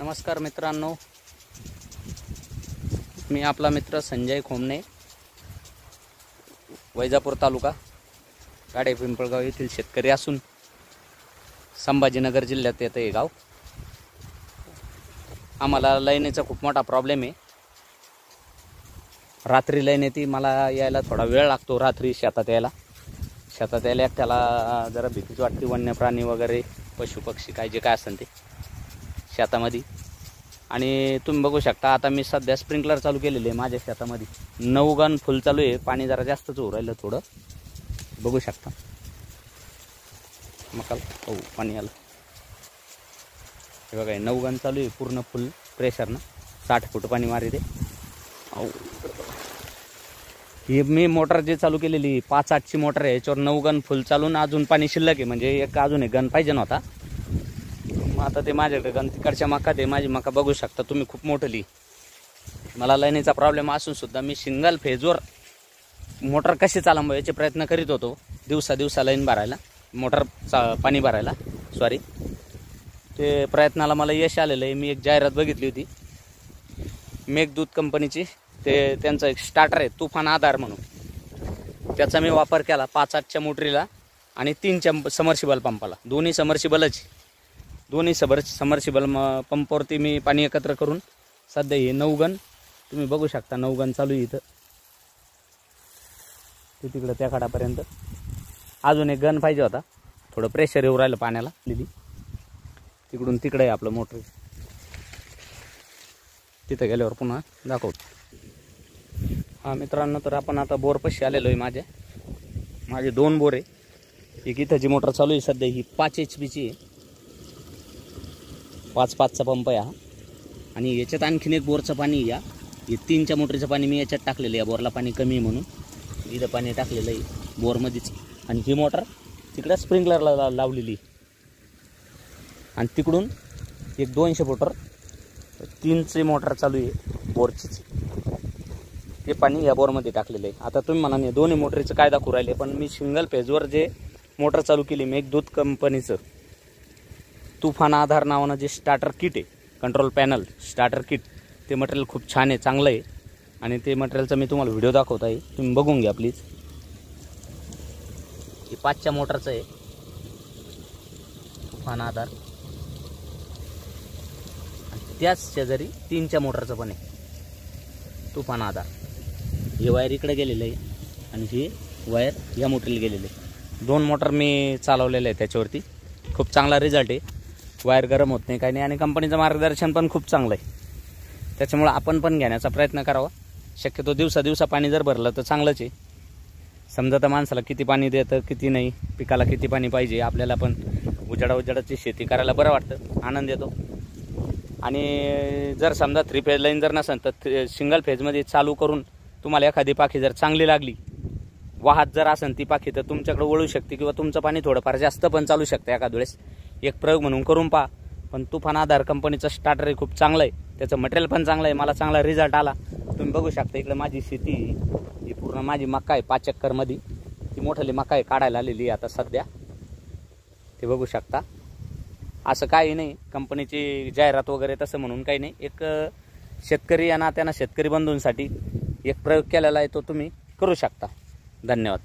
नमस्कार मित्रांनो, मी आपला मित्र संजय खोमणे, वैजापूर तालुका गाडे पिंपळगाव येथील शेतकरी असून संभाजीनगर जिल्ह्यात येतं हे गाव. आम्हाला लाईनीचा खूप मोठा प्रॉब्लेम आहे. रात्री लाईन येते, मला यायला थोडा वेळ लागतो. रात्री शेतात यायला एकट्याला जरा भीतीच वाटते. वन्य प्राणी वगैरे, पशु पक्षी काय जे काय असेल ते शेतामध्ये. आणि तुम्ही बघू शकता, आता मी सध्या स्प्रिंकलर चालू केलेले आहे माझ्या शेतामध्ये. 9 गन फुल चालू आहे. पाणी जरा जास्तच होऊ राहिलं थोडं, बघू शकता. मकाल हो पाणी आलं हे बघा. 9 गन चालू आहे पूर्ण फुल प्रेशरनं. 60 फूट पाणी मारी दे. ही मी मोटर जे चालू केलेली 5-8ची मोटर आहे, याच्यावर 9 गन फुल चालून अजून पाणी शिल्लक आहे. म्हणजे अजून एक गन पाहिजे नव्हता. आता ते माझ्याकडे गन तिकडच्या मका ते माझी मका बघू शकता तुम्ही, खूप मोठली. मला लाईनीचा प्रॉब्लेम असून सुद्धा मी सिंगल फेजवर मोटर कशी चालवावं याचे प्रयत्न करीत होतो. दिवसा लाईन भरायला, मोटर पाणी भरायला सॉरी. ते प्रयत्नाला मला यश आलेलं आहे. मी एक जाहिरात बघितली होती मेघदूत कंपनीची. ते त्यांचं एक स्टार्टर आहे तुफान आधार म्हणून. त्याचा मी वापर केला 5-8च्या मोटरीला आणि 3च्या समर्शिबल पंपाला. दोन्ही समर्शिबल पंपावरती मी पाणी एकत्र करून सध्या हे 9 गन तुम्ही बघू शकता. 9 गन चालू आहे इथं ते तिकडं त्या काठापर्यंत. अजून एक गन पाहिजे होता. थोडं प्रेशर येऊ राहिलं पाण्याला. तिकडून तिकडे आहे आपलं मोटर. तिथं गेल्यावर पुन्हा दाखवतो. हा मित्रांनो, तर आपण आता बोरपाशी आलेलो आहे. माझे 2 बोर आहे. एक इथं जी मोटर चालू आहे सध्या ही 5 HP आहे. 5-5चा पंप आहे हा. आणि याच्यात आणखीन एक बोरचं पाणी या. हे 3च्या मोटरीचं पाणी मी याच्यात टाकलेलं आहे. या बोरला पाणी कमी आहे म्हणून इथं पाणी टाकलेलं आहे बोरमध्येच. आणि ही मोटर तिकडं स्प्रिंकलरला लावलेली. आणि तिकडून एक 200 फुटर 3ची मोटर चालू आहे बोरचीच. ते पाणी या बोरमध्ये टाकलेलं आहे. आता तुम्ही म्हणा नाही दोन्ही मोटरीचं काय दाखवू राहिले, पण मी सिंगल फेजवर जे मोटर चालू केली मेघदूत कंपनीचं तुफान आधार नावानं जे स्टार्टर किट आहे, कंट्रोल पॅनल स्टार्टर किट, ते मटेरियल खूप छान आहे, चांगलं आहे. आणि ते मटेरियलचा मी तुम्हाला व्हिडिओ दाखवत आहे, तुम्ही बघून घ्या प्लीज. हे 5च्या मोटरचं आहे तुफान आधार. त्याच शेजारी 3च्या मोटरचं पण आहे तुफान आधार. हे वायर इकडे गेलेलं आहे आणि हे वायर या मोटरीला गेलेलं आहे. 2 मोटर मी चालवलेलं आहे त्याच्यावरती. खूप चांगला रिझल्ट आहे. वायर गरम होत नाही, काही नाही. आणि कंपनीचं मार्गदर्शन पण खूप चांगलं आहे. त्याच्यामुळं आपण पण घेण्याचा प्रयत्न करावा. शक्यतो दिवसा पाणी जर भरलं तर चांगलंच आहे. समजा तर माणसाला किती पाणी देतं किती नाही, पिकाला किती पाणी पाहिजे. आपल्याला पण उजाडाची शेती करायला बरं वाटतं, आनंद येतो. आणि जर समजा 3 फेज लाईन जर नसेल तर सिंगल फेजमध्ये चालू करून तुम्हाला एखादी पाखी जर चांगली लागली, वाहत जर असेल ती पाखी, तर तुमच्याकडे वळू शकते किंवा तुमचं पाणी थोडंफार जास्त पण चालू शकतं एखाद वेळेस. एक प्रयोग म्हणून करून पहा. पण तुफान आधार कंपनीचं स्टार्टर आहे, खूप चांगलं आहे. त्याचं मटेरियल पण चांगलं आहे. मला चांगला रिझल्ट आला. तुम्ही बघू शकता इकडे माझी शेती ही पूर्ण माझी मका आहे 5 एकरमध्ये. ती मोठाली मका आहे, काढायला आलेली आहे आता सध्या. ते बघू शकता. असं काही नाही कंपनीची जाहिरात वगैरे तसं म्हणून काही नाही. एक शेतकरी या नात्यानं शेतकरी बंधूंसाठी एक प्रयोग केलेला आहे, तो तुम्ही करू शकता. धन्यवाद.